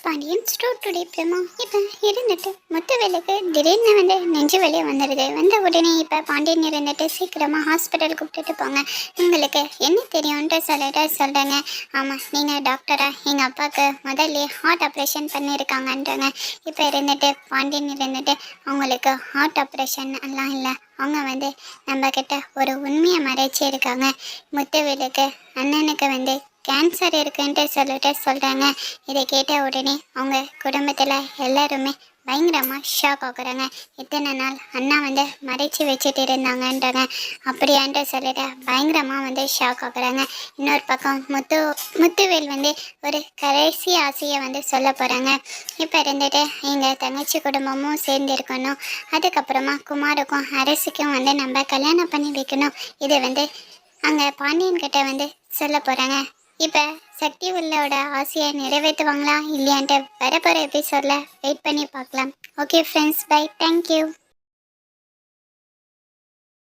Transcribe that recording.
Pandian store today Prema இப்போ இருந்துட்டு முத்துவேலுக்கு திடீர்னு நெஞ்சு வலி வந்துடுது. வந்த உடனே இப்போ பாண்டியன் இருந்துட்டு சீக்கிரமாக ஹாஸ்பிட்டல் கூப்பிட்டுட்டு போங்க, உங்களுக்கு என்ன தெரியும்ன்ட்டு சொல்லிட்டு சொல்கிறாங்க. ஆமாம், நீங்கள் டாக்டரா? எங்கள் அப்பாவுக்கு முதல்ல ஹார்ட் ஆப்ரேஷன் பண்ணியிருக்காங்கன்றாங்க. இப்போ இருந்துட்டு பாண்டியன் இருந்துட்டு அவங்களுக்கு ஹார்ட் ஆப்ரேஷன் எல்லாம் இல்லை, அவங்க நம்மக்கிட்ட ஒரு உண்மையை மறைச்சி இருக்காங்க. முத்துவேலுக்கு அண்ணனுக்கு கேன்சர் இருக்குன்ட்டு சொல்லிட்டு சொல்கிறாங்க. இதை கேட்ட உடனே அவங்க குடும்பத்தில் எல்லாருமே பயங்கரமாக ஷாக் ஆகுறாங்க. இத்தனை நாள் அண்ணா மறைச்சி வச்சுட்டு இருந்தாங்கன்றாங்க. அப்படியான்ட்டு சொல்லிட்டு பயங்கரமாக ஷாக் ஆகுறாங்க. இன்னொரு பக்கம் முத்துவேல் ஒரு கடைசி ஆசையை சொல்ல போகிறாங்க. இப்போ இருந்துட்டு எங்கள் தங்கச்சி குடும்பமும் சேர்ந்து இருக்கணும், அதுக்கப்புறமா குமாருக்கும் அரசுக்கும் நம்ம கல்யாணம் பண்ணி வைக்கணும். இது அங்கே பாண்டியன் கிட்ட சொல்ல போகிறாங்க. இப்போ சக்தி உள்ளோட ஆசையை நிறைவேற்றுவாங்களா இல்லையான்ட்டு வரப்போகிற எபிசோடில் வெயிட் பண்ணி பார்க்கலாம். Okay friends, bye, thank you.